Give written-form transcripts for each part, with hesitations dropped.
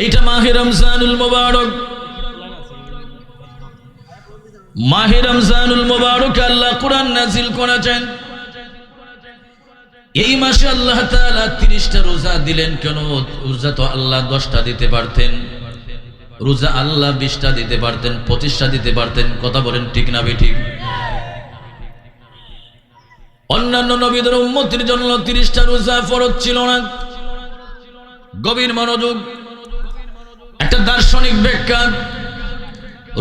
এইটা মাহে রমজানুল মুবারক। মাহে রমজানুল মুবারক আল্লাহ কুরআন নাযিল করেছেন। এই মাসে আল্লাহ তাআলা 30টা রোজা দিলেন কেন? রোজা তো আল্লাহ 10টা দিতে পারতেন, রোজা আল্লাহ 20টা দিতে পারতেন, 25টা দিতে পারতেন। কথা বলেন ঠিক না বেঠিক? অন্যান্য নবীদের উম্মতের জন্য 30টা রোজা ফরজ ছিল না। গভীর মনোযোগ, একটা দার্শনিক ব্যাখ্যা।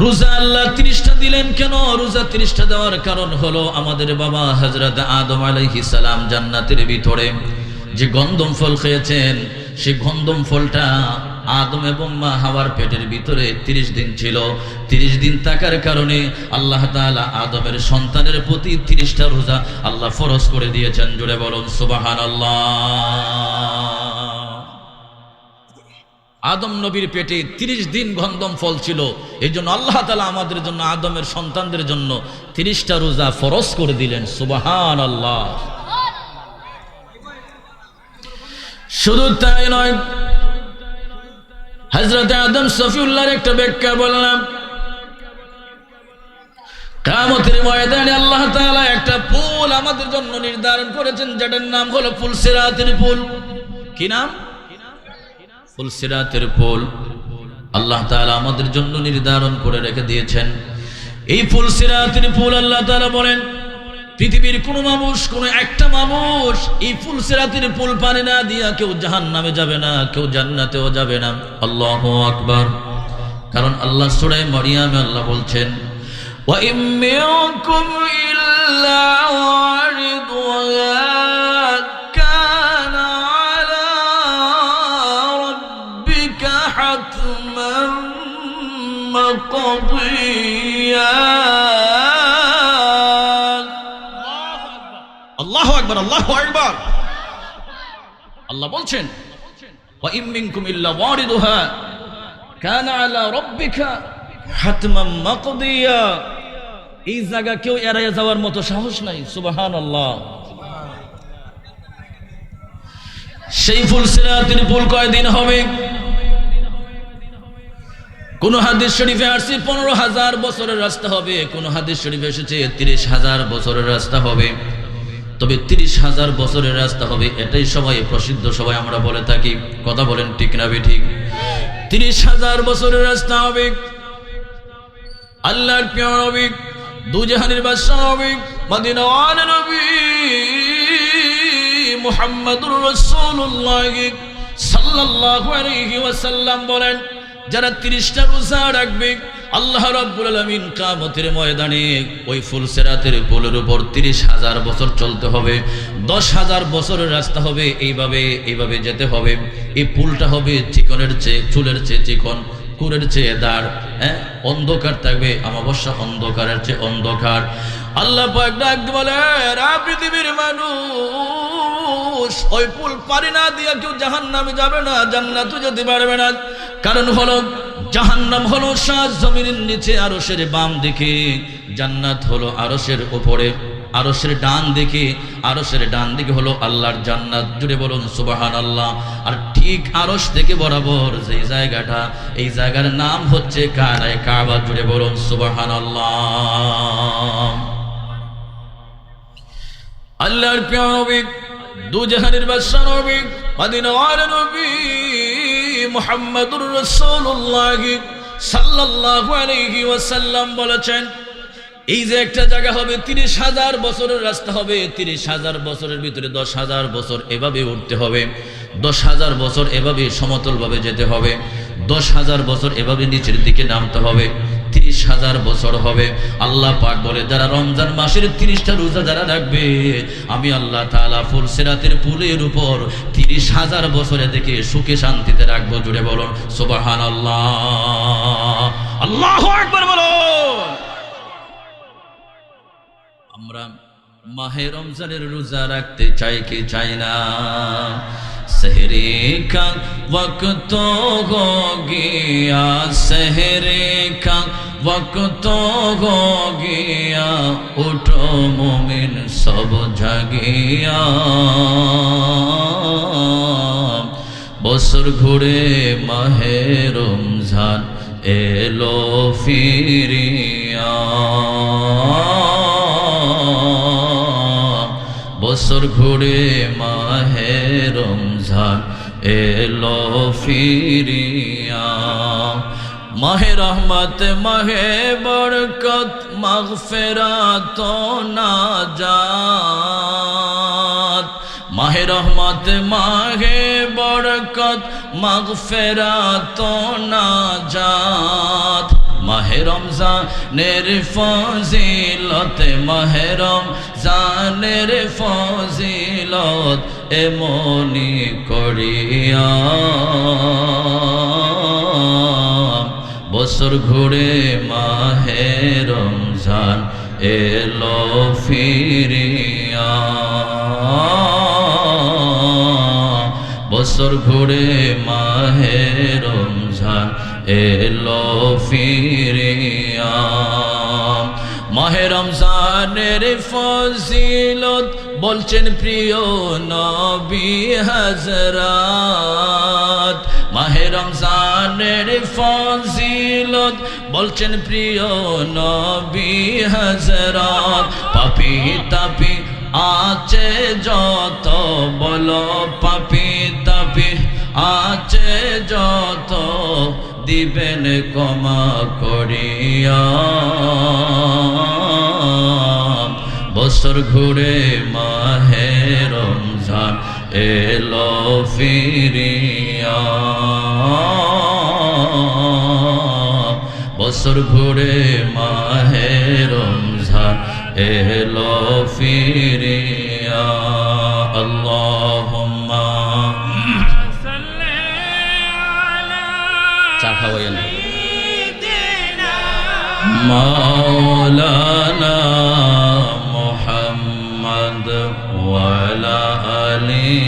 রোজা আল্লাহ 30টা দিলেন কেন? রোজা 30টা দেওয়ার কারণ হলো আমাদের বাবা হযরত আদম আলাইহিস সালাম জান্নাতের ভিতরে যে গন্ধম ফল খেয়েছেন, সেই গন্ধম ফলটা আদম এবং মা হাওয়ার পেটের ভিতরে 30 দিন ছিল। 30 দিন থাকার কারণে আল্লাহ তাআলা আদমের সন্তানের প্রতি 30টা রোজা আল্লাহ ফরজ করে দিয়েছেন। জোরে বলুন সুবহানাল্লাহ। আদম নবীর পেটে 30 দিন গন্ধম ফল ছিল, এই জন্য আল্লাহ তাআলা আমাদের জন্য, আদমের সন্তানদের জন্য 30টা রোজা ফরজ করে দিলেন। সুবহানাল্লাহ। শুধু তাই নয়, হযরত আদম সফিউল্লাহর একটা ব্যাখ্যা বললাম। কিয়ামতের ময়দানে আল্লাহ তাআলা একটা পুল আমাদের জন্য নির্ধারণ করেছেন, যেটার নাম হলো পুল সিরাতের পুল। কি নাম? পুল সিরাতের পুল আল্লাহ তাআলা আমাদের জন্য নির্ধারণ করে রেখে দিয়েছেন। এই পুল সিরাতের পুল আল্লাহ তাআলা বলেন, পৃথিবীর কোন মানুষ, কোন একটা মানুষ এই পুল সিরাতের পুল পানি না দিয়া কেউ জাহান্নামে যাবে না, কেউ জান্নাতেও যাবে না। আল্লাহু আকবার। কারণ আল্লাহ সূরা মারিয়ামে আল্লাহ বলছেন, ওয়া ইম মিনকুম ইল্লা ওয়ারিদুহা কানা আলা রাব্বিকা হাতমান মাকদিয়া। আল্লাহু আকবার, আল্লাহু আকবার। আল্লাহ বলছেন, ওয়া ইম মিনকুম ইল্লা ওয়ারিদুহা কানা আলা রাব্বিকা হাতমান মাকদিয়া। এই জায়গা কেউ এড়িয়ে যাওয়ার মতো সাহস নাই। সুবহানাল্লাহ। সেই ফুল সিরাতের পুল কয়দিন হবে? কোন হাদিস শরীফে আসছে 15,000 বছরের রাস্তা হবে, কোন হাদিস শরীফে এসেছে 30,000 বছরের রাস্তা হবে। তবে 30,000 বছরের রাস্তা হবে, এটাই সবাই প্রসিদ্ধ, সবাই আমরা বলে থাকি। কথা বলেন ঠিক না বেঠিক? 30,000 বছরের রাস্তা হবে। আল্লাহর প্রিয় নবী, দুজাহানের বাদশা নবী, মদিনার নবী মুহাম্মদুর রাসূলুল্লাহ সাল্লাল্লাহু আলাইহি ওয়াসাল্লাম বলেন, যারা 30টা রোজা রাখবে আল্লাহ রাব্বুল আলামিন কিয়ামতের ময়দানে ওই ফুল সিরাতের পুলের উপর 30,000 বছর চলতে হবে। 10,000 বছরের রাস্তা হবে। এইভাবে যেতে হবে। এই পুলটা হবে চিকনের চেয়ে, চুলের চেয়ে চিকন, কুরের চেয়ে দাঁড়। অন্ধকার থাকবে, অমাবস্যা অন্ধকারের চেয়ে অন্ধকার। আল্লাহ পাক ডাক বলে, পৃথিবীর মানুষ, ওই পুল পারি না দিয়া কেউ জাহান্নামে যাবে না, জান্নাতে যেতে পারবে না। কারণ হলো জাহান্নাম হলো 7 জমিনের নিচে আরশের বাম দিকে, জান্নাত হলো আরশের উপরে, আরশের ডান দিকে। আরশের ডান দিকে হলো আল্লাহর জান্নাত। জুড়ে বলুন সুবহানাল্লাহ। আর ঠিক আরশ থেকে বরাবর যে জায়গাটা, এই জায়গার নাম হচ্ছে কানায় কাবা। জুড়ে বলুন সুবহানাল্লাহ। আল্লাহর প্রিয় নবী, দুজাহানের বাদশা নবী, মদিনার নবী মুহাম্মদুর রাসূলুল্লাহ সাল্লাল্লাহু আলাইহি ওয়াসাল্লাম বলেছেন, এই যে একটা জায়গা হবে 30,000 বছরের রাস্তা হবে। 30,000 বছরের ভিতরে 10,000 বছর এভাবে উঠতে হবে, 10,000 বছর এভাবে সমতলভাবে যেতে হবে, 10,000 বছর এভাবে নিচের দিকে নামতে হবে, 30,000 বছর হবে। আল্লাহ পাক বলে, যারা রমজান মাসের 30টা রোজা যারা রাখবে, আমি আল্লাহ তাআলা ফুল সিরাতের পুলের উপর 30,000 বছরে দেখে সুখে শান্তিতে রাখবো। জুড়ে বলুন সুবহানাল্লাহ। আল্লাহু আকবার বলুন। আমরা মাহে রমজানের রোজা রাখতে চাই কি চাই না? सहरे का वक्त हो गया, सहरे का वक्त हो गया, उठो मोमिन सब जगिया, বছর ঘুরে মাহে রমজান এলো ফিরিয়া, বছর ঘুরে মাহে রমজান এলো ফিরিয়া। মাহে রহমত মাহে বরকত মাগফিরাত নাজাত, মাহে রহমত মাহে বরকত মাগফিরাত নাজাত। মাহে রমজানের ফজিলত, মাহে রমজানের ফজিলত এমনি করিয়া, বছর ঘুরে মাহে রমজান এলো ফিরিয়া, বছর ঘুরে মাহে রমজান এলো ফিরিয়া। মাহে রমজানের ফজিলত বলছেন প্রিয় নবী হযরত, মাহে রমজানের ফজিলত বলছেন প্রিয় নবী হযরত। পাপী তাপী আছে যত, বলো পাপী তাপী আছে যত, দিবেন ক্ষমা করিয়া, বছর ঘুরে মাহে রমজান এলো ফিরিয়া, বছর ঘুরে মাহে রমজান এলো ফিরিয়া। আল্লাহুম্মা চা খাওয়াইয়েন মাওলানা মুহাম্মদ ওয়া আলা আলি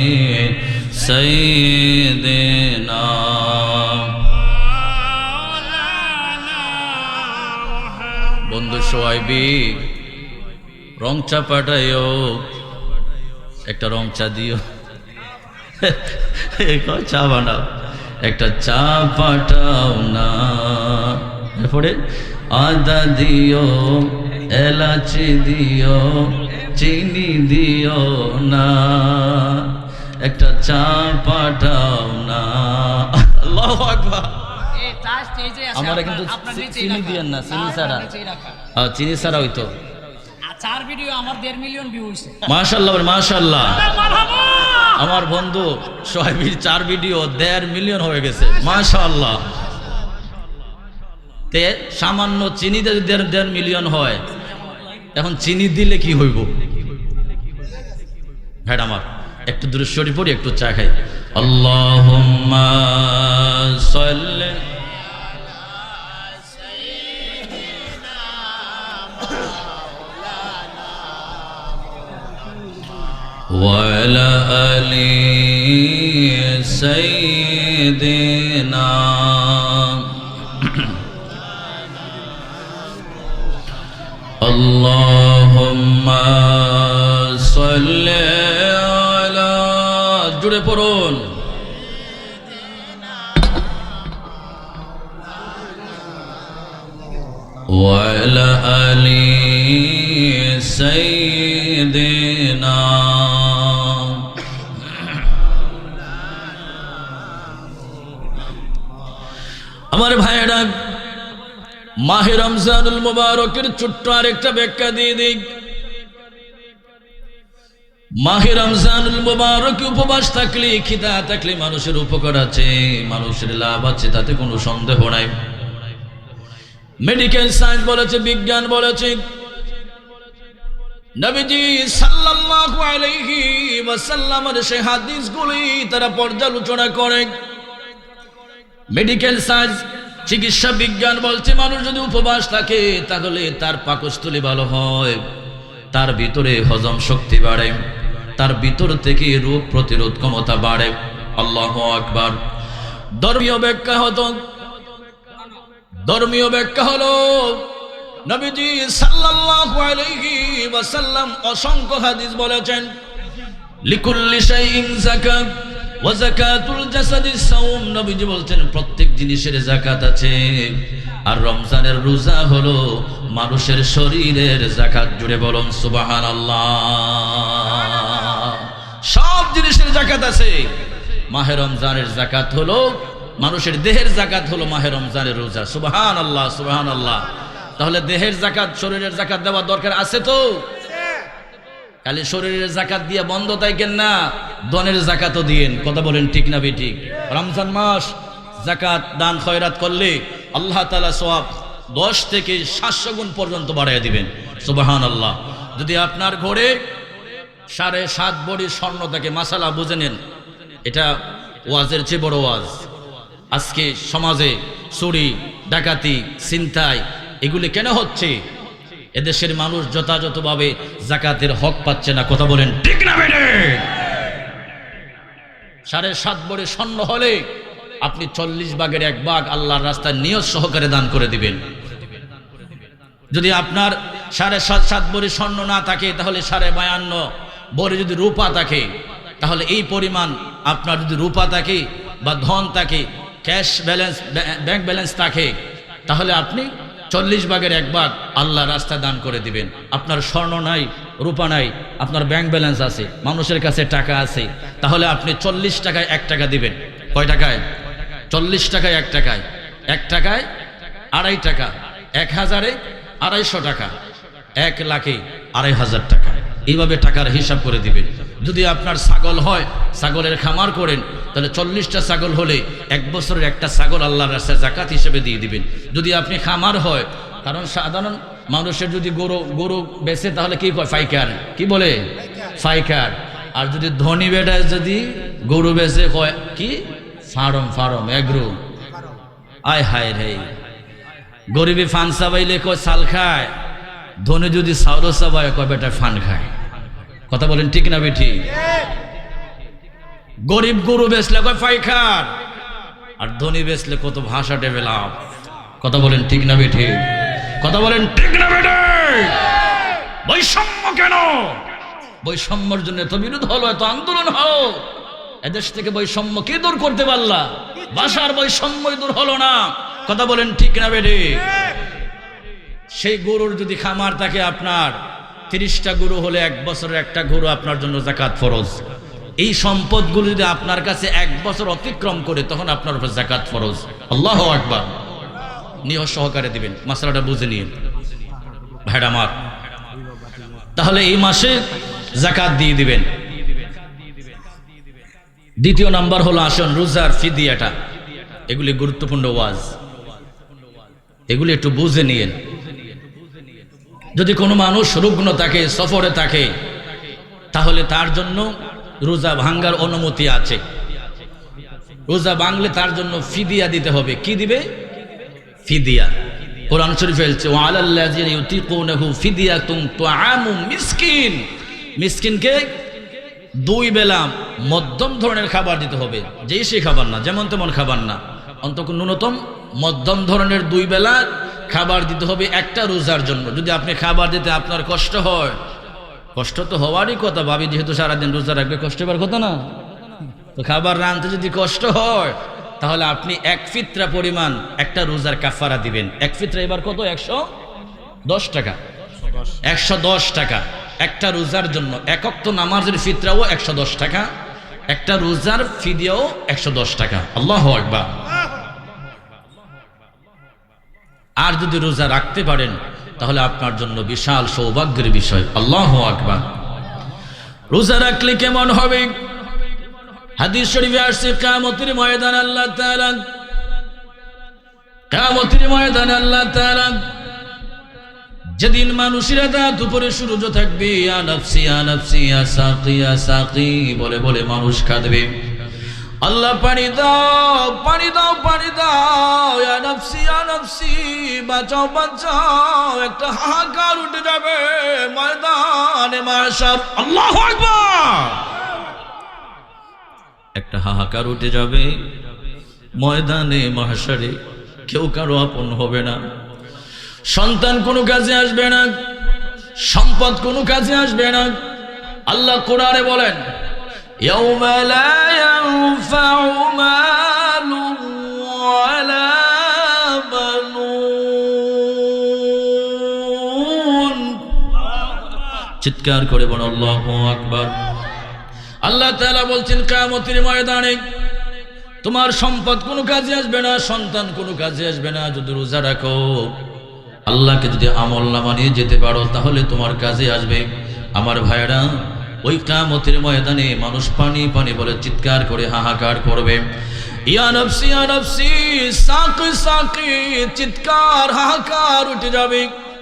সাইয়্যিদিনা। বন্ধু সোয়াইবি রং চা পাঠাইও, একটা রং চা দিও, চা বানাও, একটা চা পাঠাও না, এরপরে আদা দিও, এলাচি দিও, চিনি দিও না, একটা চা পাঠাও না। আল্লাহু আকবার। আমার কিন্তু চিনি দিয়েন না, চিনি ছাড়া, চিনি ছাড়া হইতো। চার ভিডিও আমার 1.5 মিলিয়ন ভিউ হইছে। মাশাআল্লাহ মাশাআল্লাহ। আমার বন্ধু সোহাইবির 4 ভিডিও 1.5 মিলিয়ন হয়ে গেছে, মাশাআল্লাহ। তে সামান্য চিনি যদি 1.5 মিলিয়ন হয়, এখন চিনি দিলে কি হইব? ভাই আমার একটু দূরে সরি পড়ি, একটু চা খাই। আল্লাহুম্মা সাল্লি وعلى آل سيدنا اللهم صل على জুড়ে পড়ুন وعلى آل سيدنا। আমার ভাইয়েরা, মাহে রমজানুল মুবারকের ছোট্ট আরেকটা ব্যাখ্যা দিয়ে দিই। মাহে রমজানুল মুবারক উপবাস থাকলে, খিদা থাকলে মানুষের উপকার আছে, মানুষের লাভ আছে, তাতে কোনো সন্দেহ নাই। মেডিকেল সায়েন্স বলেছে, বিজ্ঞান বলেছে, নবীজি সাল্লাল্লাহু আলাইহি ওয়াসাল্লামের সেই হাদিসগুলি তারা পর্যালোচনা করে। মেডিকেল সায়েন্স, চিকিৎসা বিজ্ঞান বলছে মানুষ যদি উপবাস থাকে তাহলে তার পাকস্থলী ভালো হয়, তার ভিতরে হজম শক্তি বাড়ে, তার ভিতর থেকে রোগ প্রতিরোধ ক্ষমতা বাড়ে। আল্লাহু আকবার। ধর্মীয় ব্যাখ্যা হলো নবীজি সাল্লাল্লাহু আলাইহি ওয়াসাল্লাম অসংখ্য হাদিস বলেছেন, লিকুল্লি শাইইন যাকাত ওয়া যাকাতুল জাসাদিস সাওম, নবীজি বলছেন প্রত্যেক জিনিসের যাকাত আছে, আর রমজানের রোজা হলো মানুষের শরীরের যাকাত। জুড়ে বলুন সুবহানাল্লাহ। সব জিনিসের যাকাত আছে। মাহে রমজানের যাকাত হলো মানুষের দেহের যাকাত, হলো মাহে রমজানের রোজা। সুবহানাল্লাহ সুবহানাল্লাহ। তাহলে দেহের যাকাত, শরীরের যাকাত দেওয়ার দরকার আছে তো? খালি শরীরের যাকাত দিয়ে বন্ধ থাকেন না, ধনের যাকাতও দিয়েন। কথা বলেন ঠিক না বেঠিক? রমজান মাস যাকাত দান খয়রাত করলে আল্লাহ তাআলা সওয়াব 10 থেকে 700 গুণ পর্যন্ত বাড়ায় দিবেন। সুবহানাল্লাহ। যদি আপনার ঘরে 7.5 ভরি স্বর্ণ থাকে, মাসালা বুঝে নেন, এটা ওয়াজের চেয়ে বড় ওয়াজ। আজকে সমাজে চুরি, ডাকাতি, ছিনতাই এগুলি কেন হচ্ছে? এদেশের মানুষ যথাযথভাবে যাকাতের হক পাচ্ছে না। কথা বলেন ঠিক না বেঠিক? 7.5 ভরি স্বর্ণ হলে আপনি 40 ভাগের 1 ভাগ আল্লাহর রাস্তায় নিয়ত সহকারে দান করে দিবেন। যদি আপনার 7.5 ভরি স্বর্ণ না থাকে, তাহলে 52.5 ভরি যদি রূপা থাকে, তাহলে এই পরিমাণ আপনার যদি রূপা থাকে বা ধন থাকে, ক্যাশ ব্যালেন্স, ব্যাংক ব্যালেন্স থাকে, তাহলে আপনি 40 ভাগের 1 ভাগ আল্লাহর রাস্তায় দান করে দিবেন। আপনার স্বর্ণ নাই, রূপা নাই, আপনার ব্যাংক ব্যালেন্স আছে, মানুষের কাছে টাকা আছে, তাহলে আপনি 40 টাকায় 1 টাকা দিবেন। কয় টাকায়? 40 টাকায় 1 টাকায়, 1 টাকায় 2.5 টাকা, 1000-এ 250 টাকা, 1 লাখে 2500 টাকা, এইভাবে টাকার হিসাব করে দিবেন। যদি আপনার ছাগল হয়, ছাগলের খামার করেন, তাহলে 40টা ছাগল হলে 1 বছরের একটা ছাগল আল্লাহর রাস্তায় যাকাত হিসেবে দিয়ে দিবেন। যদি আপনি খামার হয়, কারণ সাধারণ মানুষের যদি গরু বেচে, তাহলে কি কয়? ফাইকার। কি বলে? ফাইকার। আর যদি ধনী বেটা যদি গরু বেচে, কয় কি? Farm agro. আয় হায় রে, গরিবী ফান চাবাইলে কয় চাল খায়, ধনী যদি চাউল চাবায় কয় বেটা ফান খায়। কথা বলেন ঠিক না বেঠি? গরিব গরু বেচলে কয় ফাইকার, আর ধনী বেচলে কত ভাষা ডেভেলপ। কথা বলেন ঠিক না বেঠি? কথা বলেন ঠিক না বেঠি? বৈষম্য কেন? বৈষম্যর জন্য তো বিরোধ হলো, এত আন্দোলন হলো। এদেশ থেকে বৈষম্য কি দূর করতে পারলা? ভাষার বৈষম্যই দূর হলো না। কথা বলেন ঠিক না বেঠি? সেই গরুর যদি খামার থাকে, আপনার 30টা গরু হলে 1 বছরের একটা গরু আপনার জন্য যাকাত ফরজ। এই সম্পদগুলো যদি আপনার কাছে 1 বছর অতিক্রম করে, তখন আপনার উপর যাকাত ফরজ। আল্লাহু আকবার। নিয়ত সহকারে দিবেন। মাসলাটা বুঝে নিন ভাইরা আমার। তাহলে এই মাসে যাকাত দিয়ে দিবেন। দ্বিতীয় নাম্বার হলো, আসুন রোজার ফিদিয়াটা। এগুলি গুরুত্বপূর্ণ ওয়াজ, এগুলি একটু বুঝে নিন। যদি কোনো মানুষ রুগ্ন থাকে, সফরে থাকে, তাহলে তার জন্য রোজা ভাঙ্গার অনুমতি আছে। রোজা ভাঙলে তার জন্য ফিদিয়া দিতে হবে। কি দিবে? ফিদিয়া। কোরআন শরীফে বলছে, ওয়া আলাল্লাযিনা ইউতিকুনাহু ফিদিয়াতুন তুআমু মিসকিন। মিসকিনকে 2 বেলা মধ্যম ধরনের খাবার দিতে হবে। যেই সেই খাবার না, যেমন তেমন খাবার না, অন্তত ন্যূনতম মধ্যম ধরনের 2 বেলা খাবার দিতে হবে একটা রোজার জন্য। যদি আপনি খাবার দিতে আপনার কষ্ট হয়, কষ্ট তো হওয়ারই কথা, ভাবি যেহেতু সারাদিন রোজা রাখবে, কষ্ট হবার কথা না? তো খাবার রাঁধতে যদি কষ্ট হয়, তাহলে আপনি 1 ফিতরা পরিমাণ একটা রোজার কাফারা দিবেন। 1 ফিতরা এবার কত? 110 টাকা। 110 টাকা একটা রোজার জন্য। 1 ওয়াক্ত নামাজের ফিতরাও 110 টাকা, একটা রোজার ফিদিয়াও 110 টাকা। আল্লাহু আকবার। আর যদি রোজা রাখতে পারেন, তাহলে আপনার জন্য বিশাল সৌভাগ্যের বিষয়। আল্লাহু আকবার। রোজা রাখলে কেমন হবে? হাদিস শরীফে আসছে, কিয়ামতের ময়দানে আল্লাহ তাআলা, কিয়ামতের ময়দানে আল্লাহ তাআলা যেদিন মানুষেরা দাঁত উপরে সূর্য থাকবে, ইয়া নাফসি ইয়া নাফসি ইয়া সাকি ইয়া সাকি বলে বলে মানুষ কাঁদবে। আল্লাহ পানি দাও, পানি দাও, পানি দাও, ইয়া নাফসি বাঁচাও বাঁচাও। একটা হাহাকার উঠে যাবে ময়দানে মাহশার। আল্লাহু আকবার। একটা হাহাকার উঠে যাবে ময়দানে মাহশারে। কেউ কারো আপন হবে না, সন্তান কোনো কাজে আসবে না, সম্পদ কোনো কাজে আসবে না। আল্লাহ কোরআনে বলেন, ইয়াউমা লা ইয়ানফাউ মালুন ওয়ালা বানুন। চিৎকার করে বলো আল্লাহু আকবার। আল্লাহ তাআলা বলছেন কিয়ামতের ময়দানে তোমার সম্পদ কোনো কাজে আসবে না, সন্তান কোনো কাজে আসবে না। যদি রোজা রাখো, আল্লাহকে যদি আমলনামা নিয়ে যেতে পারো, তাহলে তোমার কাজে আসবে। আমার ভাইরা, ওই কিয়ামতের ময়দানে মানুষ পানি পানি বলে চিৎকার করে হাহাকার করবে। ইয়া নফসি ইয়া নফসি, সাকি সাকি, চিৎকার হাহাকার উঠে যাবে।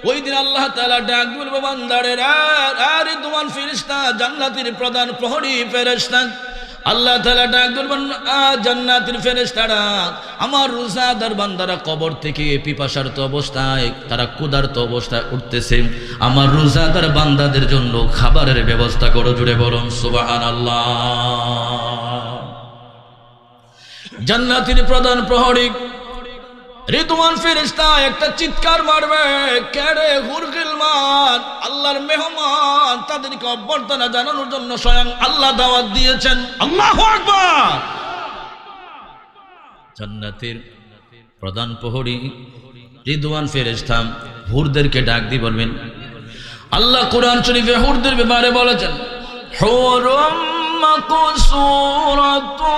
ওই দিন আল্লাহ তাআলা ডাক বলবে বান্দারে, আরে তোমার ফেরেশতা, জান্নাতের প্রধান প্রহরী ফেরেশতা। আল্লাহ তাআলা ডাক বলবেন, জান্নাতের ফেরেশতারা, আমার রোজাদার বান্দারা কবর থেকে পিপাসার্ত অবস্থায়, তারা ক্ষুধার্ত অবস্থায় উঠতেছে, আমার রোজাদার বান্দাদের জন্য খাবারের ব্যবস্থা করো। জুড়ে বলুন সুবহানাল্লাহ। জান্নাতের প্রধান প্রহরী রিদওয়ান ফেরেশতা একটা চিৎকার মারবে, কেড়ে হুরগিলমান, আল্লাহর মেহমান, তাদেরকে অভ্যর্থনা জানানোর জন্য স্বয়ং আল্লাহ দাওয়াত দিয়েছেন। আল্লাহু আকবার। জান্নাতের প্রধান প্রহরী রিদওয়ান ফেরেশতা হুরদেরকে ডাক দিয়ে বলবেন, আল্লাহ কোরআন শরীফে হুরদের ব্যাপারে বলেছেন, হুরুম মাকসুরাতুন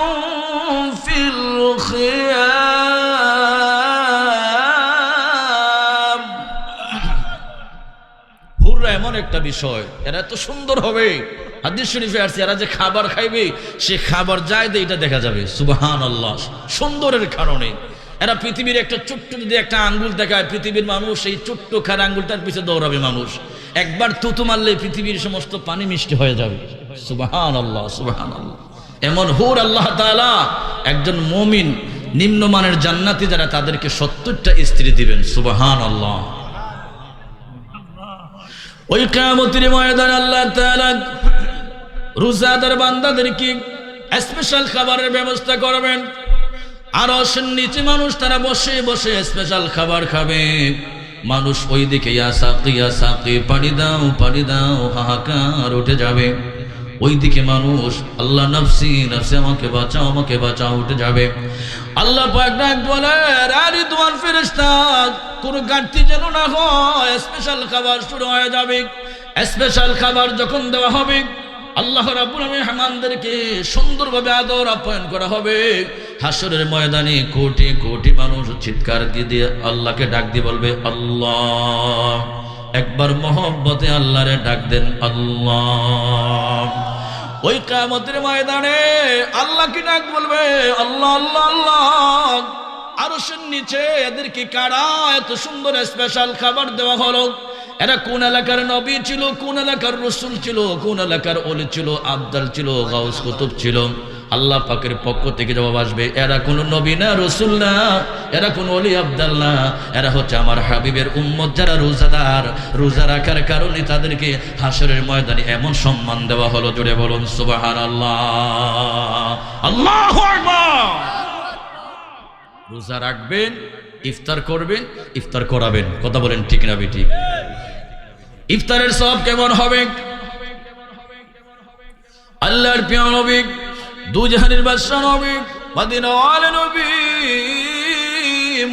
ফিল খিয়াম। হুররা এমন একটা বিষয়, এরা এত সুন্দর হবে, হাদিস শরীফে আসছে এরা যে খাবার খাইবে, সে খাবার যায় দে এটা দেখা যাবে। সুবহানাল্লাহ। সুন্দরের কারণে এরা পৃথিবীর একটা ছোট্ট যদি একটা আঙ্গুল দেখায়, পৃথিবীর মানুষ এই ছোট্ট খার আঙ্গুলটার পিছে দৌড়াবে। মানুষ একবার থুতু মারলে পৃথিবীর সমস্ত পানি মিষ্টি হয়ে যাবে। সুবহানাল্লাহ সুবহানাল্লাহ। এমন হুর আল্লাহ তাআলা একজন মুমিন নিম্নমানের জান্নাতি যারা, তাদেরকে 70টা স্ত্রী দিবেন। সুবহানাল্লাহ। ওই কিয়ামতের ময়দানে আল্লাহ তাআলা রোজাদার বান্দাদেরকে স্পেশাল খাবারের ব্যবস্থা করবেন। আরশের নিচে মানুষ তারা বসে বসে স্পেশাল খাবার খাবে। মানুষ ওই দিকে ইয়া সাকি পানি দাও হাহাকার উঠে যাবে। ওইদিকে মানুষ আল্লাহ নফসি নফসি, আমাকে বাঁচাও উঠে যাবে। আল্লাহ পাক ডাক বলে, আরে তোমার ফেরেশতা, কোনো ঘাটতি যেন না হয়, স্পেশাল খাবার শুরু হয়ে যাবে। স্পেশাল খাবার যখন দেওয়া হবে, আল্লাহ রাব্বুল আলামিন মেহমানদেরকে সুন্দরভাবে আদর আপ্যায়ন করা হবে। হাসরের ময়দানে কোটি কোটি মানুষ চিৎকার দিয়ে আল্লাহকে ডাক দিয়ে বলবে, আল্লাহ। একবার মহব্বতে আল্লাহরে ডাক দেন, আল্লাহ। ওই কিয়ামতের ময়দানে আল্লাহকে ডাক বলবে, আল্লাহ আল্লাহ আল্লাহ। আরশের নিচে এদেরকে কারা এত সুন্দর স্পেশাল খাবার দেওয়া হলো? এরা কোন এলাকার নবী ছিল, কোন এলাকার রাসূল ছিল, কোন এলাকার ওলি ছিল, আবদাল ছিল, গাউস কুতুব ছিল? আল্লাহ পাকের পক্ষ থেকে জবাব আসবে, এরা কোনো নবী না, রাসূল না, এরা কোনো ওলি আবদাল না, এরা হচ্ছে আমার হাবিবের উম্মত যারা রোজাদার। রোজা রাখার কারণে তাদেরকে হাসরের ময়দানে এমন সম্মান দেওয়া হলো। জোরে বলুন সুবহানাল্লাহ, আল্লাহু আকবার। রোজা রাখবেন, ইফতার করবেন, ইফতার করাবেন। কথা বলেন ঠিক না বেঠিক? ইফতারের সওয়াব কেমন হবে? আল্লাহর প্রিয় নবী, দুজাহানের বাদশা নবী, মদিনার নবী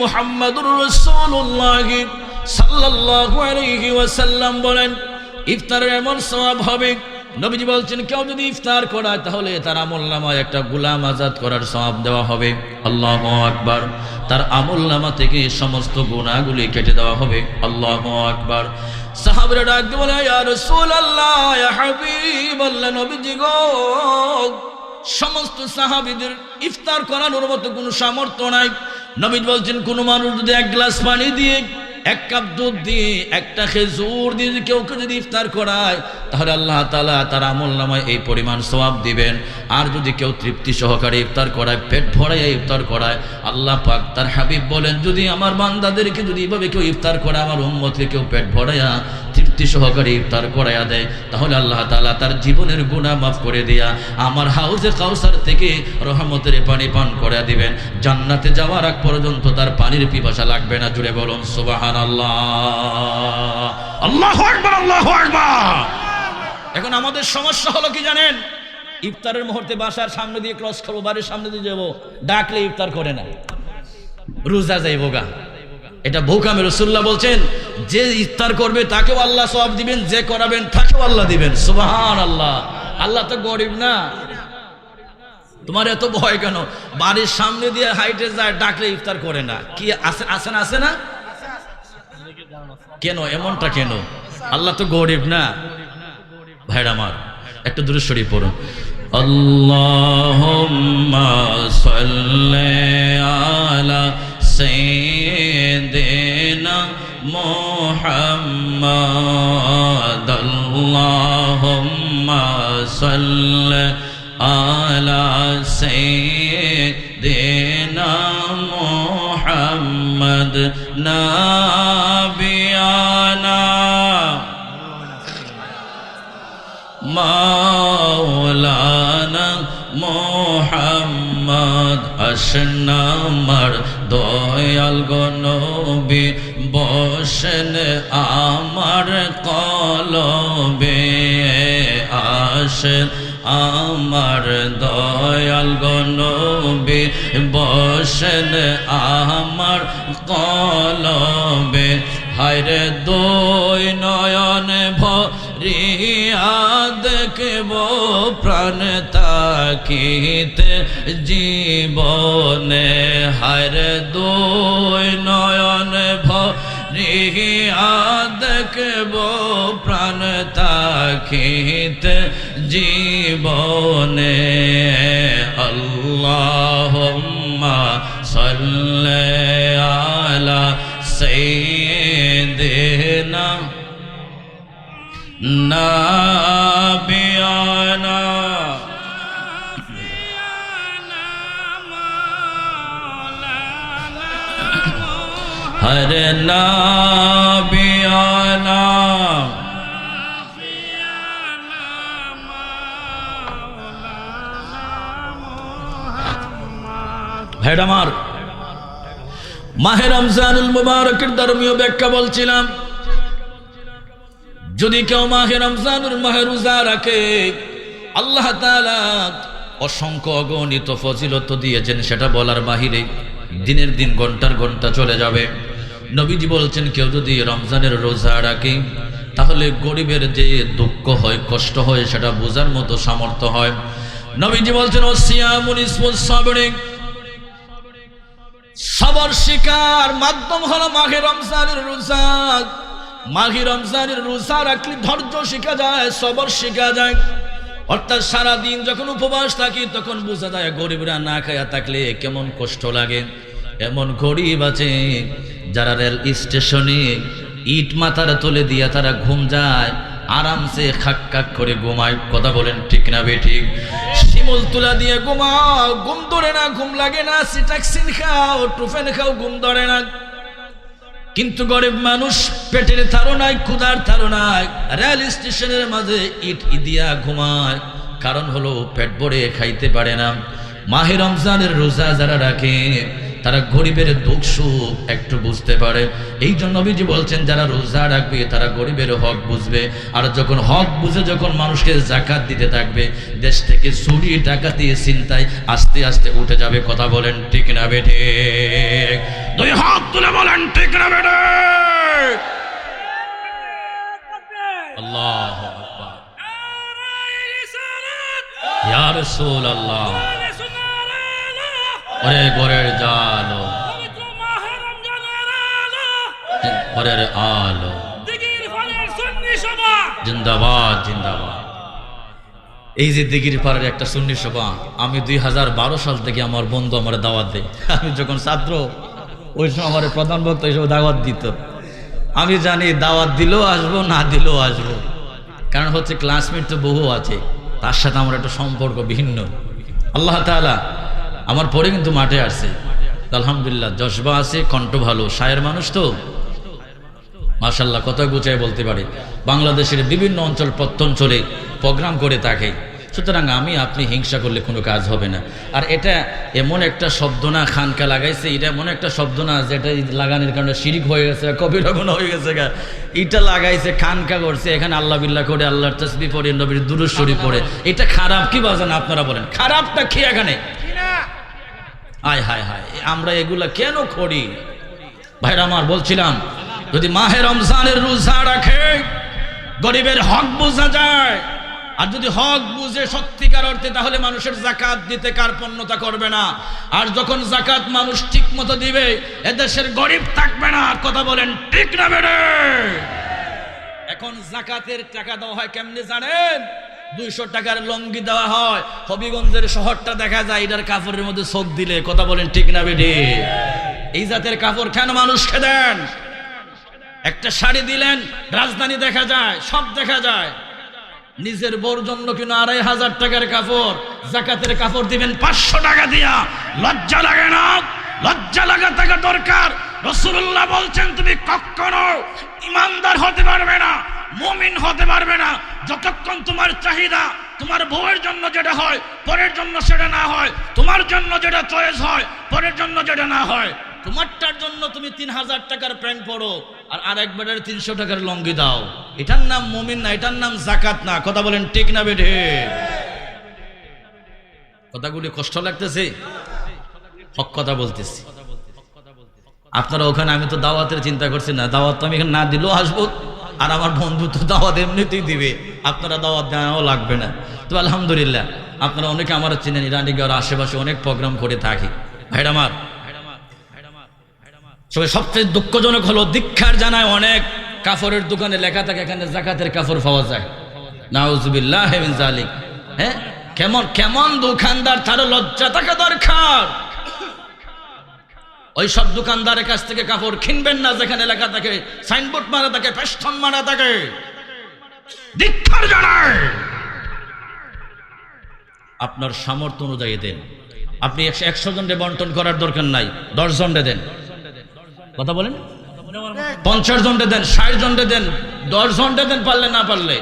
মুহাম্মদুর রাসূলুল্লাহ সাল্লাল্লাহু আলাইহি ওয়াসাল্লাম বলেন, ইফতারের এমন সওয়াব হবে। নবীজি বলছেন, কেউ যদি ইফতার করায় তাহলে তার আমলনামায় একটা গোলাম আজাদ করার সওয়াব দেওয়া হবে। আল্লাহু আকবার। তার আমলনামা থেকে সমস্ত গুনাহগুলি কেটে দেওয়া হবে। আল্লাহু আকবার। সাহাবীরা ডাক দিয়ে বলে, ইয়া রাসূলুল্লাহ, ইয়া হাবিবাল্লাহ, নবীজি গো, সমস্ত সাহাবীদের ইফতার করানোর মতো কোনো সামর্থ্য নাই। নবীজি বলছেন, কোন মানুষ যদি এক গ্লাস পানি দিয়ে, এক কাপ দুধ দিয়ে, একটা খেজুর দিয়ে কেউ যদি ইফতার করায়, তাহলে আল্লাহ তাআলা তার আমলনামায় এই পরিমাণ সওয়াব দিবেন। আর যদি কেউ তৃপ্তি সহকারে ইফতার করায়, পেট ভরাইয়া ইফতার করায়, আল্লাহ পাক তার হাবিব বলেন, যদি আমার বান্দাদেরকে যদি এইভাবে কেউ ইফতার করে, আমার উম্মতকে কেউ পেট ভরাইয়া তৃপ্তি সহকারে ইফতার করাইয়া দেয়, তাহলে আল্লাহ তাআলা তার জীবনের গুনাহ মাফ করে দিয়া আমার হাউজে কাউসার থেকে রহমতের পানি পান করে দিবেন। জান্নাতে যাওয়ার আগ পর্যন্ত তার পানির পিপাসা লাগবে না। জুড়ে বলুন সুবহানাল্লাহ, আল্লাহু আকবার, আল্লাহু আকবার। এখন আমাদের সমস্যা হলো কি জানেন? ইফতারের মুহূর্তে বাসার সামনে দিয়ে ক্রস করবো, বাড়ির সামনে দিয়ে যাবো, ডাকলে ইফতার করে না, রোজা যাইব গা। এটা বোকামে। রাসূলুল্লাহ বলছেন যে ইফতার করবে তাকেও আল্লাহ সওয়াব দিবেন, যে করাবেন তাকেও আল্লাহ দিবেন। সুবহানাল্লাহ। আল্লাহ তো গরিব না। তোমার এত ভয় কেন? বাড়ির সামনে দিয়ে হাইটে যায়, ডাকলে ইফতার করে না, কি আছে না? কেন এমনটা কেন? আল্লাহ তো গরিব না। ভাইরা আমার, একটু দুরূদ শরীফ পড়ুন। আল্লাহুম্মা সাল্লি আলা সাইয়্যিদিনা মুহাম্মাদ। আল্লাহুম্মা সাল্লি আলা সাইয়্যিদিনা মুহাম্মাদ নাবিয়ানা মাওলানা মুহাম্মদ। আসনামার দয়াল গো নবী বসেন আমার কলবে, আসেন আমার দয়াল গো নবী বসেন আমার কলবে। হায়রে দুই নয়ন ভরিয়া দেখব প্রাণ তাকিতে জীবনে। হায়রে দুই নয়ন ভরিয়া দেখব প্রাণ তাকিতে জীবনে। আল্লাহুম্মা সাল্লি আলা সাইয়্যিদিনা নাবিয়ানা হরে নাবিয়ানা ভাইরা আমার, মাহে রমজানুল মুবারকের ধর্মীয় ব্যাখ্যা বলছিলাম। যদি কেউ মাহে রমজানুল মাহে রোজা রাখে, আল্লাহ তাআলা অসংখ্য অগণিত ফজিলত দিয়েছেন, সেটা বলার বাহিরে। দিনের দিন ঘন্টার ঘন্টা চলে যাবে। নবীজি বলছেন কেউ যদি রমজানের রোজা রাখে তাহলে গরিবের যে দুঃখ হয়, কষ্ট হয়, সেটা বোঝার মতো সামর্থ্য হয়। নবীজি বলছেন ওসিয়ামুন ইসমুস সাবরি, সবর শিকার মাধ্যম হলো মাহে রমজানের রোজা। মাহে রমজানের রোজা রাখলে ধৈর্য শিখা যায়, সবর শিখা যায়। অর্থাৎ সারাদিন যখন উপবাস থাকি তখন বোঝা যায় গরিবরা না খায়া থাকলে কেমন কষ্ট লাগে। এমন গরিব আছে যারা রেল স্টেশনে ইট মাথার তুলে দিয়া তারা ঘুম যায়, আরামসে খাক খাক করে ঘুমায়। কথা বলেন ঠিক না বেঠিক? শিমুল তুলা দিয়ে ঘুমাও, ঘুম ধরে না, ঘুম লাগে না। সিটাক্সিন খাও, টুফেন খাও, ঘুম ধরে না। কিন্তু গরিব মানুষ পেটের তাড়নায়, ক্ষুধার তাড়নায় রেল স্টেশনের মাঝে ইট দিয়া ঘুমায়। কারণ হলো পেট ভরে খাইতে পারে না। মাহে রমজানের রোজা যারা রাখে তারা গরিবের দুঃখ সুখ একটু বুঝতে পারে। এই জন্য নবীজি বলছেন যারা রোজা রাখবে তারা গরিবের হক বুঝবে। আর যখন হক বুঝে যখন মানুষকে যাকাত দিতে থাকবে, দেশ থেকে চুরি ডাকাতি চিন্তায় আস্তে আস্তে উঠে যাবে। কথা বলেন ঠিক না বেঠে? দুই হাত তুলে বলেন ঠিক না বেঠে? আল্লাহু আকবার। ইয়া রাসূলুল্লাহ, ওরে গোরের জালো, ওরে আলো, জিন্দাবাদ জিন্দাবাদ। এই যে দিঘির পাড়ের একটা সুন্নি সভা, আমি 2012 সাল থেকে আমার বন্ধু আমার দাওয়াত দেয়। আমি যখন ছাত্র ওই সময় আমার প্রধান বক্তা হিসেবে দাওয়াত দিত। আমি জানি দাওয়াত দিলেও আসবো, না দিলেও আসবো। কারণ হচ্ছে ক্লাসমেট তো বহু আছে, তার সাথে আমার একটা সম্পর্ক ভিন্ন। আল্লাহ তাআলা আমার পরে কিন্তু মাঠে আসছে, আলহামদুলিল্লাহ জজবা আছে, কণ্ঠ ভালো, শায়ের মানুষ তো মাশাআল্লাহ, কথা গুছায় বলতে পারে। বাংলাদেশের বিভিন্ন অঞ্চল প্রত্যঞ্চলে প্রোগ্রাম করে থাকে। সুতরাং আমি আপনি হিংসা করলে কোনো কাজ হবে না। আর এটা এমন একটা শব্দ না, খানকা লাগাইছে, এটা এমন একটা শব্দ না যেটা লাগানোর কারণে শিরিক হয়ে গেছে, কবিরা গুনাহ হয়ে গেছে। এটা লাগাইছে, খানকা করছে, এখানে আল্লাহ বিল্লাহ করে, আল্লাহর তাসবিহ পড়ে, নবীর দুরূদ শরীফ পড়ে। এটা খারাপ কি বাজান আপনারা বলেন? খারাপটা কি এখানে? আয় হায় হায়, আমরা এগুলা কেন করি? ভাইরা আমার, বলছিলাম যদি মাহে রমজানের রোজা রাখে গরিবের হক বোঝা যায়, আর যদি হক বুঝে সত্যিকার অর্থে, তাহলে মানুষের যাকাত দিতে কার্পণ্যতা করবে না। আর যখন যাকাত মানুষ ঠিক মতো দিবে, এদেশের গরিব থাকবে না। কথা বলেন ঠিক না বেড়ে? এখন যাকাতের টাকা দেওয়া হয় কেমনে জানেন? 200 টাকার লঙ্গি দেওয়া হয়। হবিগঞ্জের শহরটা দেখা যায়, এটার কাপড়ের মধ্যে চোখ দিলে। কথা বলেন ঠিক না বেড়ে? এই জাতের কাপড় কেন মানুষকে দেন? একটা শাড়ি দিলেন, রাজধানী দেখা যায়, সব দেখা যায়। নিজের বউর জন্য কিনা 2500 টাকার কাপড়, যাকাতের কাপড় দিবেন 500 টাকা দিয়া। লজ্জা লাগে না? লজ্জা লাগা থাকা দরকার। রাসূলুল্লাহ বলছেন তুমি কখনো ইমানদার হতে পারবে না, মুমিন হতে পারবে না, যতক্ষণ তোমার চাহিদা তোমার বউয়ের জন্য যেটা হয় পরের জন্য সেটা না হয়, তোমার জন্য যেটা চয়েস হয় পরের জন্য যেটা না হয়। তোমারটার জন্য তুমি 3000 টাকার প্যান্ট পরো, আর আরেকবারের 300 টাকার লঙ্গি দাও। এটার নাম মুমিন না, এটার নাম যাকাত না। কথা বলেন ঠিক না বেঠে? কথাগুলি কষ্ট লাগতেছে? হক কথা বলতেছি। আপনারা ওখানে, আমি তো দাওয়াতের চিন্তা করছি না। দাওয়াত তো আমি এখানে না দিলেও আসবো, আর আমার বন্ধু তো দাওয়াত এমনিতেই দিবে, আপনারা দাওয়াত দেওয়াও লাগবে না। তো আলহামদুলিল্লাহ, আপনারা অনেকে আমার চিনেন, রানীগঞ্জের আশেপাশে অনেক প্রোগ্রাম করে থাকি। ভাইরা আমার, সবচেয়ে দুঃখজনক হলো দীক্ষার জানায় অনেক কাপড়ের দোকানে লেখা থাকে এখানে যাকাতের কাপড় পাওয়া যায়। নাউজুবিল্লাহ মিন যালিক। হ্যাঁ, কেমন কেমন দোকানদার, তার লজ্জা থাকা দরকার। ওই সব দোকানদারের কাছ থেকে কাপড় কিনবেন না যেখানে লেখা থাকে, সাইনবোর্ড মারা থাকে, ফেস্টন মারা থাকে। দীক্ষার জানায় আপনার সামর্থ্য অনুযায়ী দেন। আপনি 100 জনকে বন্টন করার দরকার নাই, 10 জনকে দেন। কথা বলেন, 50 জনকে দেন, 60 জনকে দেন, 10 জনকে দেন। পারলে না পারলে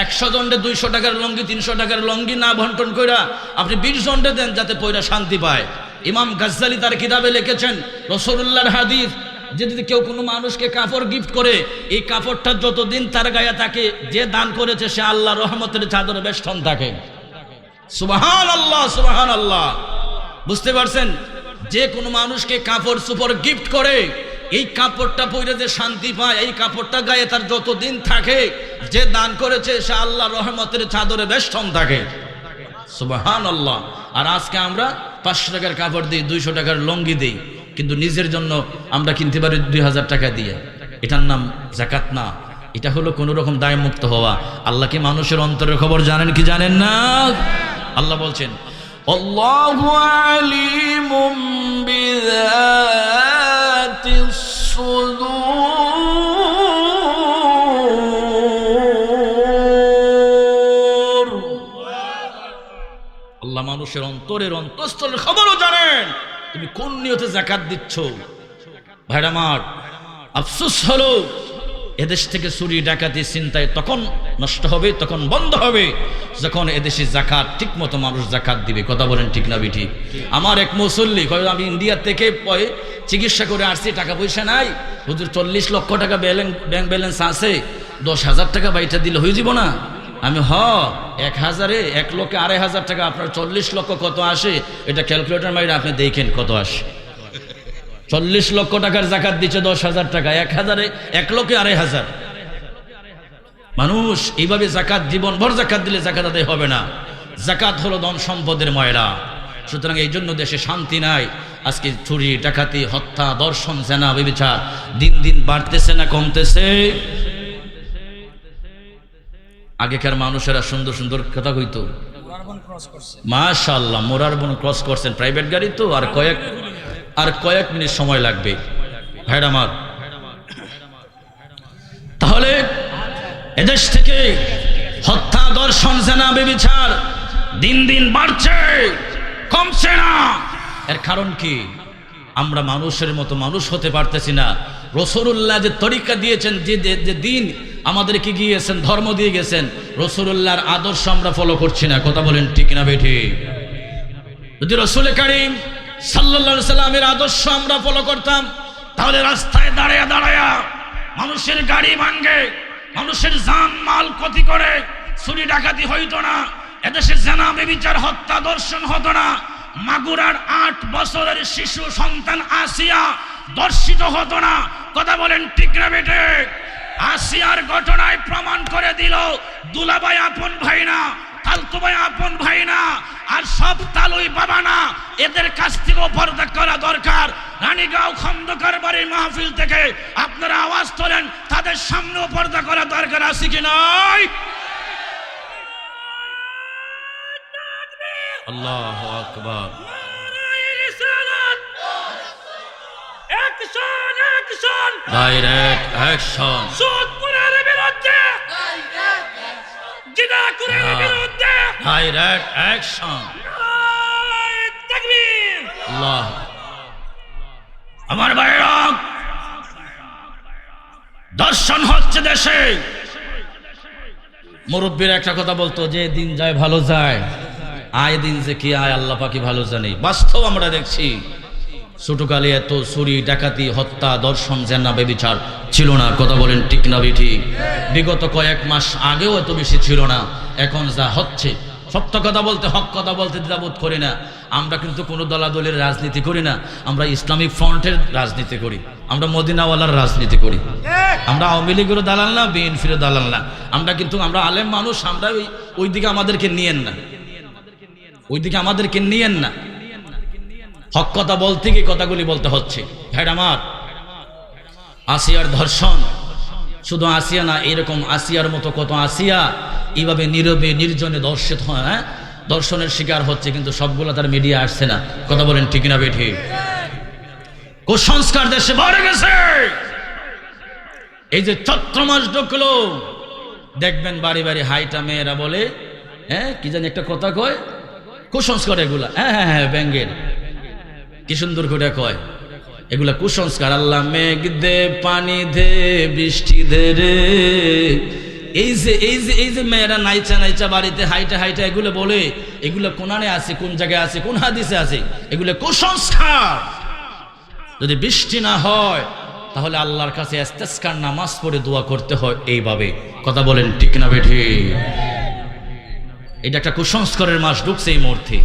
100 জনকে 200 টাকার লঙ্গি, 300 টাকার লঙ্গি না বন্টন কইরা আপনি 20 জনকে দেন, যাতে পয়রা শান্তি পায়। ইমাম গাজ্জালি তার কিতাবে লিখেছেন, রাসূলুল্লাহর হাদিস, যে যদি কেউ কোনো মানুষকে কাপড় গিফট করে, এই কাপড়টা যতদিন তার গায়ে থাকে, যে দান করেছে সে আল্লাহর রহমতের চাদরে বেষ্টন থাকে। সুবহানাল্লাহ, সুবহানাল্লাহ। বুঝতে পারছেন? যে কোনো মানুষকে কাপড় সুপড় গিফট করে, এই কাপড়টা পরে যে শান্তি পায়, এই কাপড়টা গায়ে তার যতদিন থাকে, যে দান করেছে সে আল্লাহর রহমতের চাদরে বেষ্টন থাকে। সুবহানাল্লাহ। আর আজকে আমরা 500 টাকার কাপড় দিই, 200 টাকার লঙ্গি দিই, কিন্তু নিজের জন্য আমরা কিনতে পারি 2000 টাকা দিয়ে। এটার নাম যাকাত না, এটা হলো কোন রকম দায় মুক্ত হওয়া। আল্লাহ কি মানুষের অন্তরের খবর জানেন কি জানেন না? আল্লাহ বলছেন, আল্লাহু আলিমুম বিযাতিস সুদূর। আল্লাহ মানুষের অন্তরের অন্তঃস্থলের খবরও জানেন। তুমি কোন নিয়তে যাকাত দিচ্ছ? ভাইরা আমার, আফসোস হলো এদেশ থেকে চুরি ডাকাতি চিন্তায় তখন নষ্ট হবে, তখন বন্ধ হবে যখন এদেশে যাকাত ঠিক মতো মানুষ যাকাত দিবে। কথা বলেন ঠিক না বিঠি? আমার এক মুসল্লি কয়, আমি ইন্ডিয়া থেকে চিকিৎসা করে আসছি, টাকা পয়সা নাই হুজুর, 40 লক্ষ টাকা ব্যাংক ব্যালেন্স আছে, 10,000 টাকা বাইটা দিলে হয়ে যাব না? আমি 1000-এ 1 লক্ষে 2500 টাকা, আপনার 40 লক্ষ কত আসে? এটা ক্যালকুলেটর মাইরে আপনি দেখেন কত আসে। 40 লক্ষ টাকার যাকাত দিচ্ছে 10,000 টাকা, 1000-এ 1 লক্ষে 2500। মানুষ এইভাবে যাকাত, জীবনভর যাকাত দিলে যাকাত আদায় হবে না। যাকাত হলো ধন সম্পদের ময়লা। সুতরাং এই জন্য দেশে শান্তি নাই। আজকে চুরি ডাকাতি, হত্যা, ধর্ষণ, জেনা, ব্যভিচার দিন দিন বাড়তেছে না কমতেছে? আগেকার মানুষেরা সুন্দর সুন্দর কথা কইতো, মাশাআল্লাহ, মোরারবন ক্রস করছেন প্রাইভেট গাড়ি তো, আর কয়েক মিনিট সময় লাগবে। ভাইরা আমার, তাহলে এদেশ থেকে হত্যা, ধর্ষণ, জেনা, ব্যভিচার দিন দিন বাড়ছে, কমছে না। এর কারণ কি? আমরা মানুষের মতো মানুষ হতে পারতেছি না। রাসূলুল্লাহ যে তরিকা দিয়েছেন, যে দিন, আমাদেরকে গিয়েছেন, ধর্ম দিয়ে গেছেন, রাসূলুল্লাহর আদর্শ আমরা ফলো করছি না। কথা বলেন ঠিক না বেঠিক? যদি রাসূল করিম সাল্লাল্লাহু আলাইহি সাল্লামের আদর্শ আমরা ফলো করতাম, তাহলে রাস্তায় দাঁড়ায়া দাঁড়ায়া মানুষের গাড়ি ভাঙে, মানুষের জান মাল ক্ষতি করে, চুরি ডাকাতি হইতো না, এদেশে জেনা ব্যভিচার হত্যা দর্শন হতো না, মাগুরার 8 বছরের শিশু সন্তান আসিয়া দর্শিত হতো না। কথা বলেন ঠিক না বেঠিক? আসিয়ার ঘটনায় প্রমাণ করে দিল দুলাভাই আপন ভাই না, তালতো ভাই আপন ভাই না, আর সব তালুই বাবা না। এদের কাছ থেকেও পর্দা করা দরকার। রানীগাঁও খন্দকার বাড়ির মাহফিল থেকে আপনারা আওয়াজ তোলেন, তাদের সামনেও পর্দা করা দরকার আছে কি নাই? আল্লাহু আকবার। Direct action. সুদখোরের বিরুদ্ধে, জিনাখোরের বিরুদ্ধে ডাইরেক্ট অ্যাকশন। তাকবীর। আল্লাহ। আমার ভাইরা, দর্শন হচ্ছে দেশে। মুরব্বীর একটা কথা বলতো, যে দিন যায় ভালো যায়, আয় দিন যে কি আয় আল্লাহ পাকি ভালো জানে। বাস্তব আমরা দেখছি, ছোটকালে এত চুরি ডাকাতি হত্যা দর্শন জেনা ব্যভিচার ছিল না। কথা বলেন ঠিক না বেঠিক? বিগত কয়েক মাস আগেও এত বেশি ছিল না। এখন যা হচ্ছে, সত্য কথা বলতে, হক কথা বলতে দ্বিধাবোধ করি না। আমরা কিন্তু কোনো দলাদলের রাজনীতি করি না, আমরা ইসলামিক ফ্রন্টের রাজনীতি করি, আমরা মদিনাওয়ালার রাজনীতি করি। আমরা আওয়ামী লীগেরও দালাল না, বিএনপিরও দালাল না। আমরা আলেম মানুষ, আমরা ওই দিকে আমাদেরকে নিয়েন না, ওই দিকে আমাদেরকে নিয়েন না। হক কথা বলতে গিয়ে কথাগুলি বলতে হচ্ছে। ভাইরা আমার, আসিয়ার ধর্ষণ, শুধু আসিয়া না, এরকম আসিয়ার মতো কত আসিয়া এইভাবে নীরবে নির্জনে দর্শিত হয়, দর্শনের শিকার হচ্ছে, কিন্তু সবগুলো তার মিডিয়া আসছে না। কথা বলেন ঠিক না বেঠিক? কুসংস্কার দেশে ভরে গেছে। এই যে চৈত্র মাস ঢুকলো, দেখবেন বাড়ি বাড়ি হাইটা মেয়েরা বলে, কি জানি একটা কথা কয়, কুসংস্কার এগুলা। হ্যাঁ, ব্যাঙ্গের কি সুন্দর করে কয়, এগুলা কুসংস্কার। আল্লাহ মেঘ দে, পানি দে, বৃষ্টি দে রে। এই যে মেয়েরা নাইচা নাইচা বাড়িতে হাইটা হাইটা এগুলো বলে, এগুলো কোরআনে আছে, কোন জায়গায় আছে, কোন হাদিসে আছে? এগুলো কুসংস্কার। যদি বৃষ্টি না হয়, তাহলে আল্লাহর কাছে ইস্তেসকার নামাজ পড়ে দোয়া করতে হয় এইভাবে। কথা বলেন ঠিক না বেঠিক? এটা একটা কুসংস্কারের মাস ঢুকছে এই মুহূর্তে।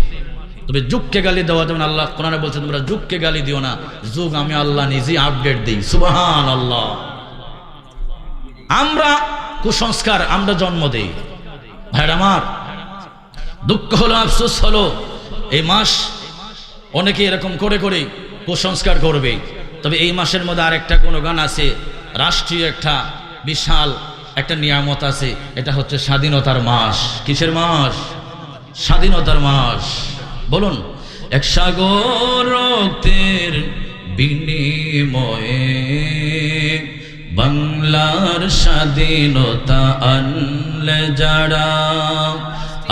তবে যুগকে গালি দেওয়া, যেমন আল্লাহ কোরআনে বলছে, তোমরা যুগকে গালি দিও না, যুগ আমি আল্লাহ নিজে আপডেট দিই। সুবহানাল্লাহ। আমরা কুসংস্কার আমরা জন্ম দেই। ভাইরা আমার, দুঃখ হলো, আফসোস হলো, এই মাস অনেকে এরকম করে করে কুসংস্কার করবে। তবে এই মাসের মধ্যে আরেকটা কোনো গান আছে, রাষ্ট্রীয় একটা বিশাল একটা নিয়ামত আছে, এটা হচ্ছে স্বাধীনতার মাস। কিসের মাস? স্বাধীনতার মাস। বলুন, এক সাগর রক্তের বিনিময়ে বাংলার স্বাধীনতা আনলে যারা,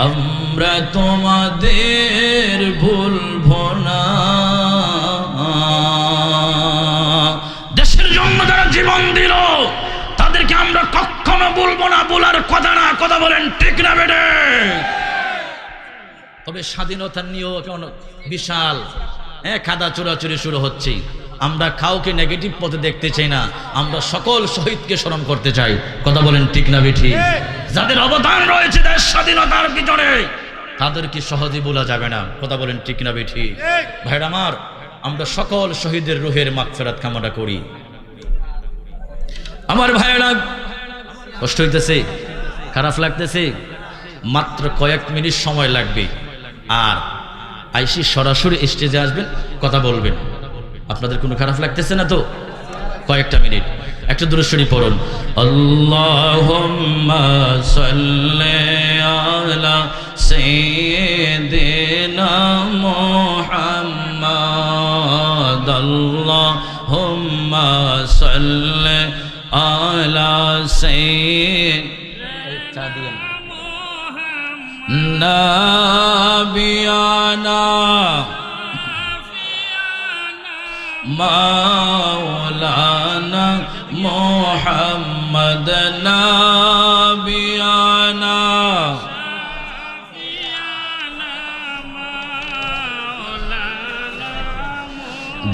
আমরা তোমাদের ভুলবো না। দেশের জন্য যারা জীবন দিল, তাদেরকে আমরা কখনো বলবো না, বলার কথা না। কথা বলেন ঠিক না বেটে? তবে স্বাধীনতা নিয়েও কেমন বিশাল খাদা চোরাচুরি শুরু হচ্ছে। আমরা কাউকে নেগেটিভ পথে দেখতে চাই না, আমরা সকল শহীদকে স্মরণ করতে চাই। কথা বলেন ঠিক না বেঠি? যাদের অবদান রয়েছে দেশ স্বাধীনতার ভিতরে, তাদেরকে সহজে বলা যাবে না। কথা বলেন ঠিক না বেঠি? ভাইরা আমার, আমরা সকল শহীদের রুহের মাগফিরাত কামনা করি। আমার ভাইরা, কষ্ট হইতেছে, খারাপ লাগতেছে, মাত্র কয়েক মিনিট সময় লাগবে, আর আইসি সরাসরি স্টেজে আসবেন, কথা বলবেন। আপনাদের কোনো খারাপ লাগতেছে না তো? কয়েকটা মিনিট একটা দুরূদ শরীফ পড়ুন। আল্লাহুম্মা সাল্লি আলা সাইয়্যিদিনা মুহাম্মাদ, আল্লাহুম্মা সাল্লি আলা সাইয়্যিদিনা নাবিয়ানা মাওলানা মুহাম্মদ নাবিয়ানা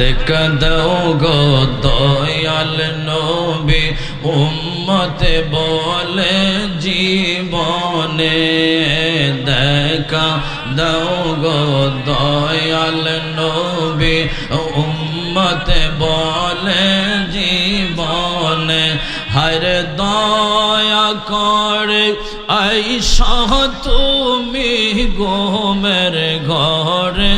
দেখা দাও গো দয়াল নবী উম্মতে বলে জীবনে দেখা দাও গো দয়াল নবী উম্মতে বলে জীবনে হরে দয়া করে আইসা তুমি গোমের ঘরে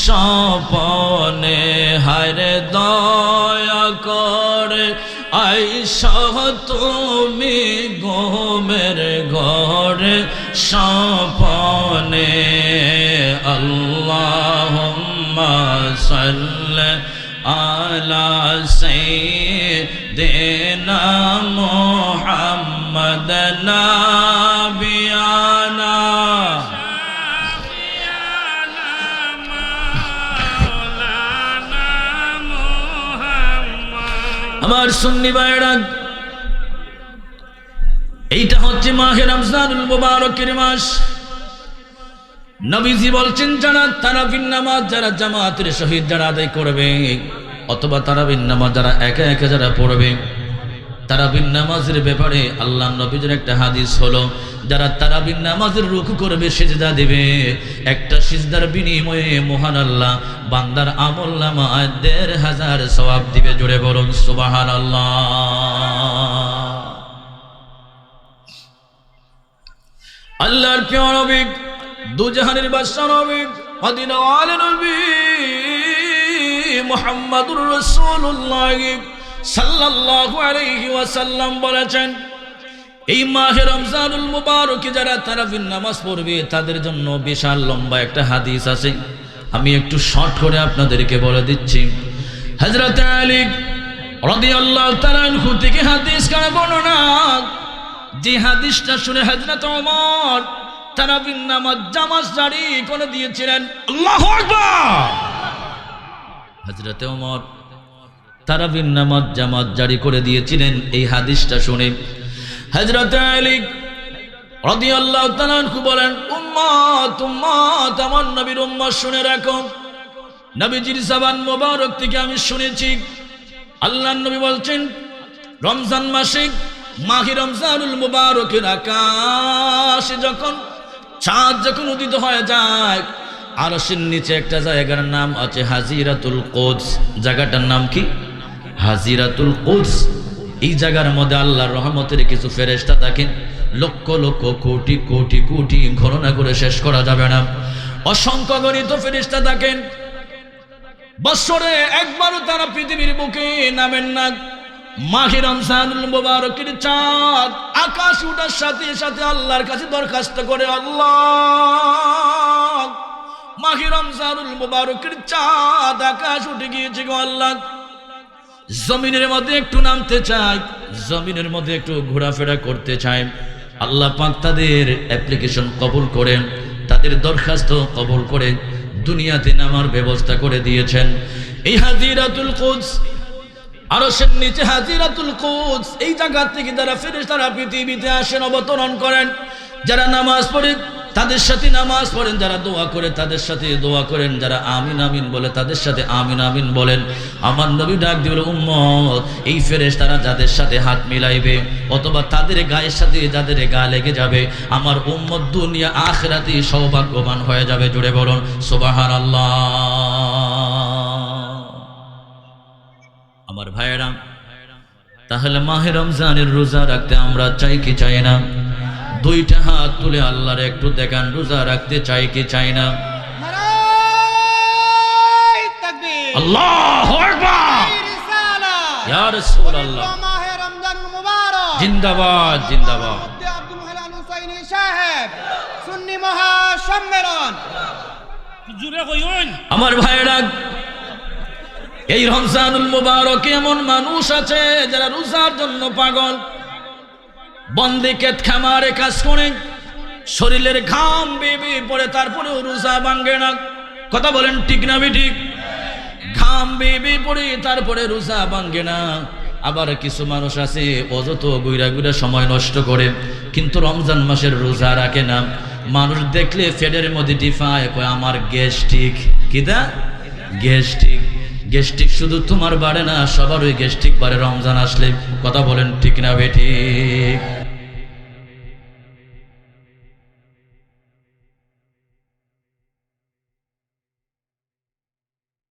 স্বপনে হরে দয়া করে আইসা তুমি গোমের ঘরে স্বপনে আল্লাহুম্মা সাল্লি আলা সাইয়্যিদিনা মুহাম্মাদ নাবিয়ানা আমার সুন্নি ভাইরা, এইটা হচ্ছে মাহে রমজানুল মুবারকের মাস। নবীজি বলছেন যারা তারাবির নামাজ যারা জামাতের সহিত যারা আদায় করবে, অথবা তারাবির নামাজ যারা একা একা যারা পড়বে, তারাবির নামাজের ব্যাপারে আল্লাহ নবীর একটা হাদিস হলো, যারা তারাবির নামাজের রুকু করবে, সিজদা দিবে, একটা সিজদার বিনিময়ে মহান আল্লাহ বান্দার আমলনামায় ১৫০০ সওয়াব দিবে। জোরে বলুন সুবহানাল্লাহ। আল্লাহর প্রিয় নবী, দুজাহানের বাদশা নবী, মদিনা ওয়ালা নবী মুহাম্মাদুর রাসূলুল্লাহ সাল্লাল্লাহু আলাইহি ওয়াসাল্লাম বলেছেন, এই মাহে রমজানুল মুবারকে যারা তারাবির নামাজ পড়বে তাদের জন্য বিশাল লম্বা একটা হাদিস আছে। আমি একটু শর্ট করে আপনাদেরকে বলে দিচ্ছি। হযরত আলী রাদিয়াল্লাহু তাআলা আনহু থেকে হাদিস কার বর্ণনা, যে হাদিসটা শুনে হযরত ওমর তারাবির নামাজ জামাত জারি করে দিয়েছিলেন। আল্লাহু আকবার। হযরত ওমর তারাবির নামাজ জামাত জারি করে দিয়েছিলেন। এই হাদিসটা শুনে হযরত আলী রাদিয়াল্লাহু তাআলা আনহু বলেন, উম্মত উম্মত, আমার নবীর উম্মত শুনে রাখো, নবীজির জবান মোবারক থেকে আমি শুনেছি আল্লাহর নবী বলছেন, রমজান মাসে মাহে রমজানুল মুবারকের আকাশে যখন চাঁদ যখন উদিত হয়ে যায়, আরশের নিচে একটা জায়গার নাম আছে হাজিরাতুল কুদস। জায়গাটার নাম কি? হাজিরাতুল কুদস। এই জায়গার মধ্যে আল্লাহর রহমতের কিছু ফেরেশতা থাকেন, লক্ষ লক্ষ কোটি কোটি কোটি, গণনা করে শেষ করা যাবে না, অসংখ্য গণিত ফেরেশতা থাকেন। বছরে একবারও তারা পৃথিবীর বুকে নামেন না। মাহে রমজানুল মুবারকের চাঁদ আকাশ উঠার সাথে সাথে আল্লাহর কাছে দরখাস্ত করে, আল্লাহ, মাহে রমজানুল মুবারকের চাঁদ আকাশ উঠে গিয়েছে গো আল্লাহ, জমিনের মধ্যে একটু নামতে চাই, জমিনের মধ্যে একটু ঘোরাফেরা করতে চাই। আল্লাহ পাক তাদের অ্যাপ্লিকেশন কবুল করেন, তাদের দরখাস্ত কবুল করে দুনিয়াতে নামার ব্যবস্থা করে দিয়েছেন। এই হাজিরাতুল কুদস, আরশের নিচে হাজিরাতুল কুদস, এই জায়গা থেকে যারা ফেরেশতারা পৃথিবীতে আসেন, অবতরণ করেন, যারা নামাজ পড়ে তাদের সাথে নামাজ পড়েন, যারা দোয়া করে তাদের সাথে দোয়া করেন, যারা আমিন আমিন বলে তাদের সাথে আমিন আমিন বলেন। আমার নবী ডাক দিল, উম্মত, এই ফেরেশতারা যাদের সাথে হাত মিলাইবে অথবা তাদের গায়ের সাথে যাদের গা লেগে যাবে, আমার উম্মত দুনিয়া আখিরাতে সৌভাগ্যবান হয়ে যাবে। জুড়ে বলুন সুবহানাল্লাহ। আমার ভাইয়েরা, তাহলে মাহে রমজানের রোজা রাখতে আমরা চাই কি চাই না? দুইটা হাত তুলে আল্লাহর একটু দেখান, রোজা রাখতে চাই কি চাই না? আল্লাহু আকবার। ইয়া রাসূলুল্লাহ, মাহে রমজানুল মুবারক জিন্দাবাদ জিন্দাবাদ। আব্দুল মুহাল্লাল হুসাইনি সাহেব সুন্নি মহাসম্মেলন। জুড়ে কইন আমার ভাইয়েরা, এই রমজানুল মুবারকে এমন মানুষ আছে যারা রোজার জন্য পাগল, বন্দে কেত খামারে কাজ করে, শরীরের ঘাম বেবে পড়ে, তারপরেও রোজা ভাঙে না। কথা বলেন ঠিক না বেঠিক? ঘাম বেবে পড়ে তারপরে রোজা ভাঙে না। আবার কিছু মানুষ আছে অযথ গুইরা গুইরা সময় নষ্ট করে, কিন্তু রমজান মাসের রোজা রাখে না। মানুষ দেখলে ফেডের মধ্যে ডিফায় কয় আমার গ্যাস্ট্রিক। কিদা? গ্যাস্ট্রিক। গ্যাস্ট্রিক শুধু তোমার বাড়ে না, সবার ওই গ্যাস্ট্রিক বাড়ে রমজান আসলে। কথা বলেন ঠিক না বেঠিক?